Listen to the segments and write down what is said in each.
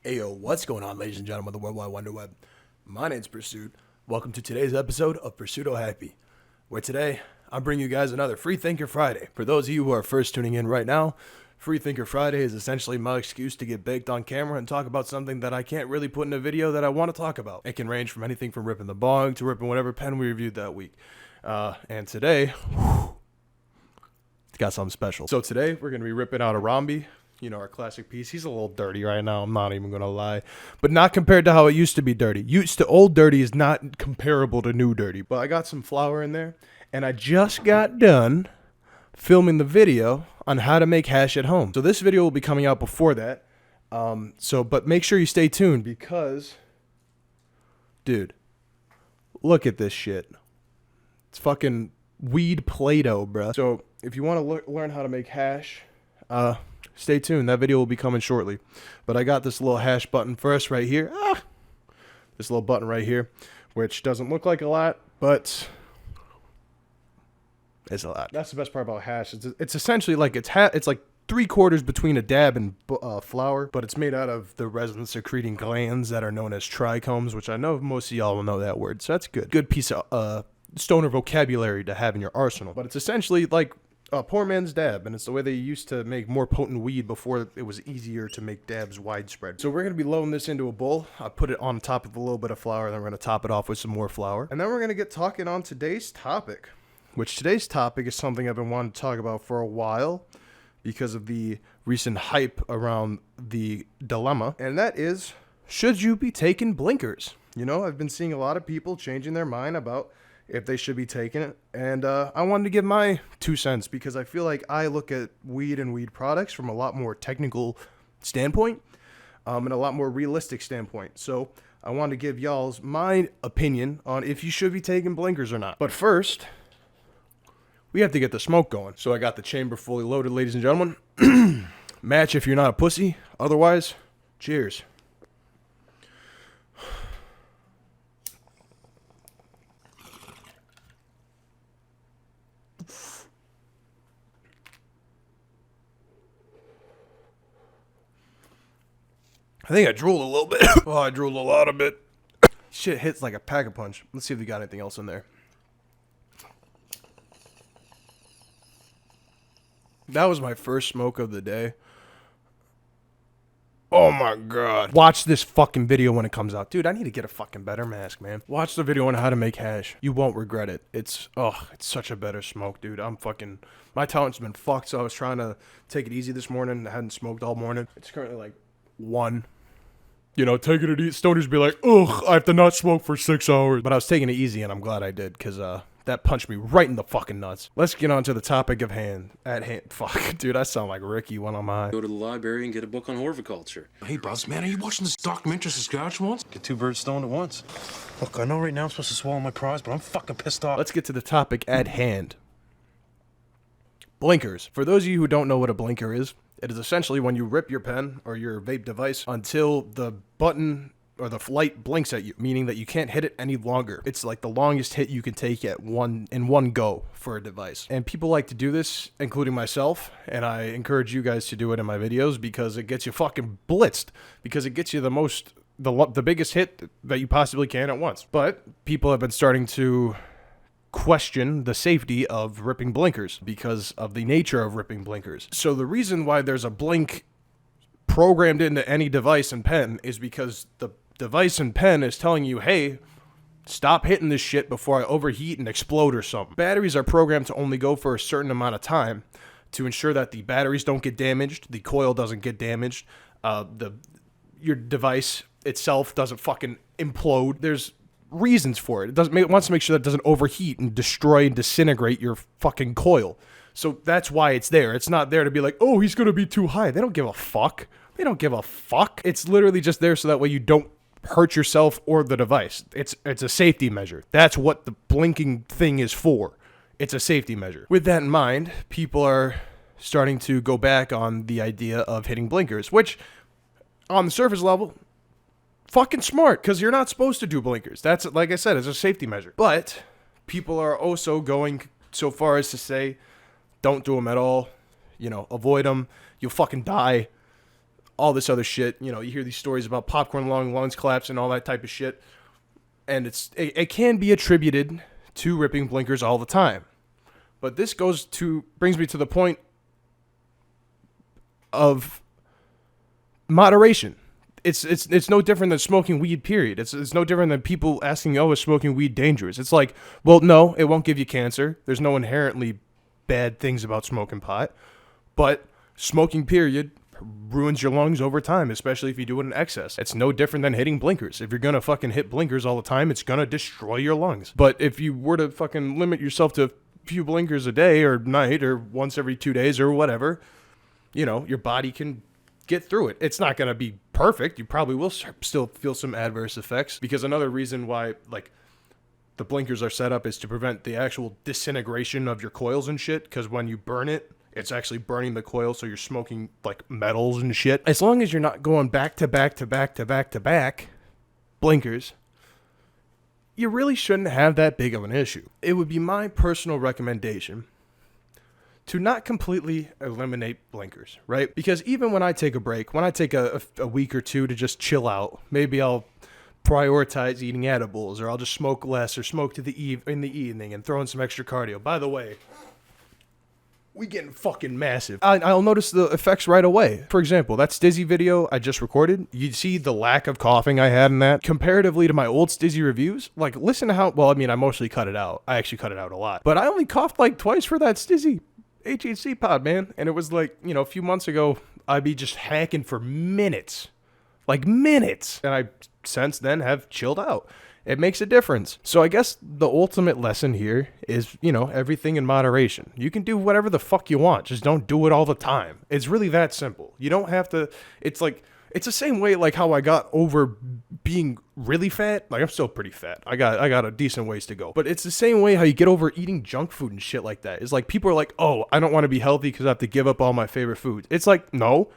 Ayo, what's going on, ladies and gentlemen of the World Wide Wonder Web? My name's Pursuit. Welcome to today's episode of Pursuito Happy, where today I'm bringing you guys another Free Thinker Friday. For those of you who are first tuning in right now, Free Thinker Friday is essentially my excuse to get baked on camera and talk about something that I can't really put in a video that I want to talk about. It can range from anything from ripping the bong to ripping whatever pen we reviewed that week. And today, it's got something special. So today, we're going to be ripping out a Romby. You know, our classic piece. He's a little dirty right now. I'm not even going to lie. But not compared to how it used to be dirty. Old dirty is not comparable to new dirty. But I got some flour in there. And I just got done filming the video on how to make hash at home. So this video will be coming out before that. But make sure you stay tuned because, dude, look at this shit. It's fucking weed Play-Doh, bruh. So if you want to learn how to make hash, stay tuned. That video will be coming shortly. But I got this little hash button first right here. This little button right here, which doesn't look like a lot, but it's a lot. That's the best part about hash. It's essentially like it's like 3/4 between a dab and flour, but it's made out of the resin secreting glands that are known as trichomes, which I know most of y'all will know that word. So that's good. Good piece of stoner vocabulary to have in your arsenal. But it's essentially like a poor man's dab, and it's the way they used to make more potent weed before it was easier to make dabs widespread. So we're going to be loading this into a bowl. I put it on top of a little bit of flour, then we're going to top it off with some more flour. And then we're going to get talking on today's topic, which today's topic is something I've been wanting to talk about for a while because of the recent hype around the dilemma, and that is, should you be taking blinkers? You know, I've been seeing a lot of people changing their mind about if they should be taking it. And I wanted to give my 2 cents because I feel like I look at weed and weed products from a lot more technical standpoint and a lot more realistic standpoint. So I wanted to give y'all's my opinion on if you should be taking blinkers or not. But first, we have to get the smoke going. So I got the chamber fully loaded, ladies and gentlemen. Match if you're not a pussy. Otherwise, cheers. I think I drooled a little bit. Oh, I drooled a lot of it. Shit hits like a pack a punch. Let's see if we got anything else in there. That was my first smoke of the day. Oh my god. Watch this fucking video when it comes out. Dude, I need to get a fucking better mask, man. Watch the video on how to make hash. You won't regret it. It's such a better smoke, dude. My tolerance has been fucked, so I was trying to take it easy this morning. I hadn't smoked all morning. It's currently like 1. You know, taking it easy. Stoners be like, ugh, I have to not smoke for 6 hours. But I was taking it easy, and I'm glad I did, because that punched me right in the fucking nuts. Let's get on to the topic of at hand. Fuck, dude, I sound like Ricky when I'm high. Go to the library and get a book on horticulture. Hey, boss man, are you watching this documentary Saskatchewans? Get 2 birds stoned at once. Look, I know right now I'm supposed to swallow my prize, but I'm fucking pissed off. Let's get to the topic at hand. Blinkers. For those of you who don't know what a blinker is, it is essentially when you rip your pen or your vape device until the button or the light blinks at you, meaning that you can't hit it any longer. It's like the longest hit you can take in one go for a device. And people like to do this, including myself, and I encourage you guys to do it in my videos because it gets you fucking blitzed, because it gets you the biggest hit that you possibly can at once. But people have been starting to question the safety of ripping blinkers because of the nature of ripping blinkers. So the reason why there's a blink programmed into any device and pen is because the device and pen is telling you, hey, stop hitting this shit before I overheat and explode or something. Batteries are programmed to only go for a certain amount of time to ensure that the batteries don't get damaged, the coil doesn't get damaged, your device itself doesn't fucking implode. There's reasons for it. It wants to make sure that it doesn't overheat and destroy and disintegrate your fucking coil. So that's why it's there. It's not there to be like, oh, he's going to be too high. They don't give a fuck. They don't give a fuck. It's literally just there so that way you don't hurt yourself or the device. It's a safety measure. That's what the blinking thing is for. It's a safety measure. With that in mind, people are starting to go back on the idea of hitting blinkers, which on the surface level, fucking smart, because you're not supposed to do blinkers. That's, like I said, it's a safety measure. But people are also going so far as to say, don't do them at all. You know, avoid them. You'll fucking die. all this other shit. You know, you hear these stories about popcorn lung, lungs collapse, and all that type of shit. And it can be attributed to ripping blinkers all the time. But this brings me to the point of moderation. It's no different than smoking weed, period. It's no different than people asking, oh, is smoking weed dangerous? It's like, well, no, it won't give you cancer. There's no inherently bad things about smoking pot. But smoking, period, ruins your lungs over time, especially if you do it in excess. It's no different than hitting blinkers. If you're gonna fucking hit blinkers all the time, it's gonna destroy your lungs. But if you were to fucking limit yourself to a few blinkers a day or night or once every 2 days or whatever, you know, your body can get through it. It's not gonna be perfect. You probably will still feel some adverse effects, because another reason why, like, the blinkers are set up is to prevent the actual disintegration of your coils and shit, because when you burn it, it's actually burning the coil, so you're smoking, like, metals and shit. As long as you're not going back to back to back to back to back blinkers, you really shouldn't have that big of an issue. It would be my personal recommendation to not completely eliminate blinkers, right? Because even when I take a break, when I take a week or two to just chill out, maybe I'll prioritize eating edibles, or I'll just smoke less, or smoke in the evening and throw in some extra cardio. By the way, we getting fucking massive. I'll notice the effects right away. For example, that Stizzy video I just recorded, you'd see the lack of coughing I had in that comparatively to my old Stizzy reviews. Like, listen to how, well, I mean, I mostly cut it out. I actually cut it out a lot. But I only coughed like twice for that Stizzy HHC pod, man. And it was like, you know, a few months ago, I'd be just hacking for minutes. Like minutes. And I since then have chilled out. It makes a difference. So I guess the ultimate lesson here is, you know, everything in moderation. You can do whatever the fuck you want. Just don't do it all the time. It's really that simple. You don't have to, it's like, it's the same way like how I got over being really fat. Like, I'm still pretty fat. I got a decent ways to go. But it's the same way how you get over eating junk food and shit like that. It's like people are like, oh, I don't want to be healthy because I have to give up all my favorite foods. It's like, no.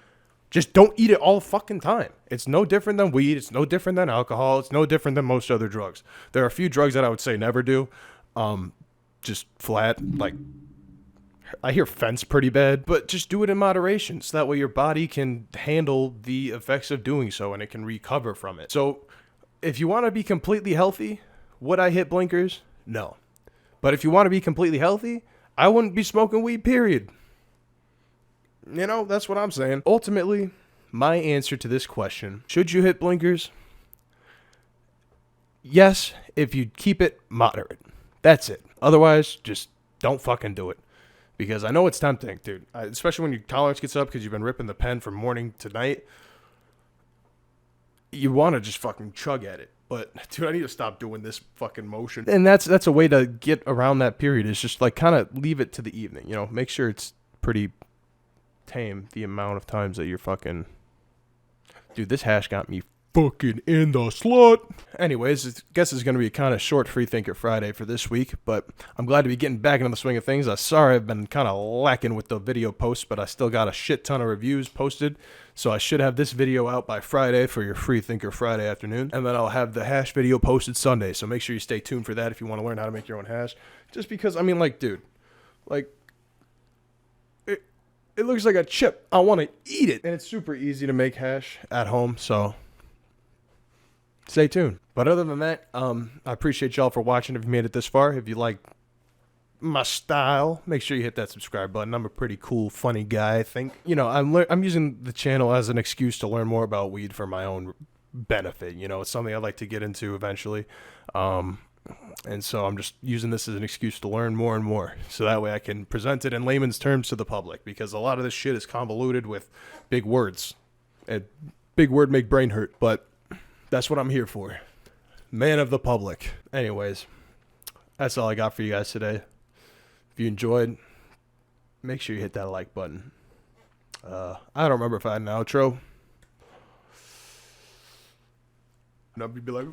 Just don't eat it all the fucking time. It's no different than weed. It's no different than alcohol. It's no different than most other drugs. There are a few drugs that I would say never do. Just flat. Like, I hear fence pretty bad, but just do it in moderation. So that way your body can handle the effects of doing so and it can recover from it. So if you want to be completely healthy, would I hit blinkers? No. But if you want to be completely healthy, I wouldn't be smoking weed, period. You know, that's what I'm saying. Ultimately, my answer to this question, should you hit blinkers? Yes, if you keep it moderate. That's it. Otherwise, just don't fucking do it. Because I know it's tempting, dude. Especially when your tolerance gets up because you've been ripping the pen from morning to night. You want to just fucking chug at it. But, dude, I need to stop doing this fucking motion. And that's a way to get around that period, is just, like, kind of leave it to the evening. You know, make sure it's pretty tame, the amount of times that you're fucking... Dude, this hash got me fucking in the slot. Anyways, I guess it's going to be a kind of short Free Thinker Friday for this week, but I'm glad to be getting back into the swing of things. I'm sorry I've been kind of lacking with the video posts, but I still got a shit ton of reviews posted, so I should have this video out by Friday for your Free Thinker Friday afternoon, and then I'll have the hash video posted Sunday, so make sure you stay tuned for that if you want to learn how to make your own hash. Just because, I mean, like, dude, like, it looks like a chip. I want to eat it. And it's super easy to make hash at home, so stay tuned. But other than that, I appreciate y'all for watching if you made it this far. If you like my style, make sure you hit that subscribe button. I'm a pretty cool, funny guy, I think. You know, I'm using the channel as an excuse to learn more about weed for my own benefit. You know, it's something I'd like to get into eventually. And so I'm just using this as an excuse to learn more and more, so that way I can present it in layman's terms to the public, because a lot of this shit is convoluted with big words, and big word make brain hurt, but that's what I'm here for. Man of the public. Anyways, that's all I got for you guys today. If you enjoyed, make sure you hit that like button. I don't remember if I had an outro. And I'll be like...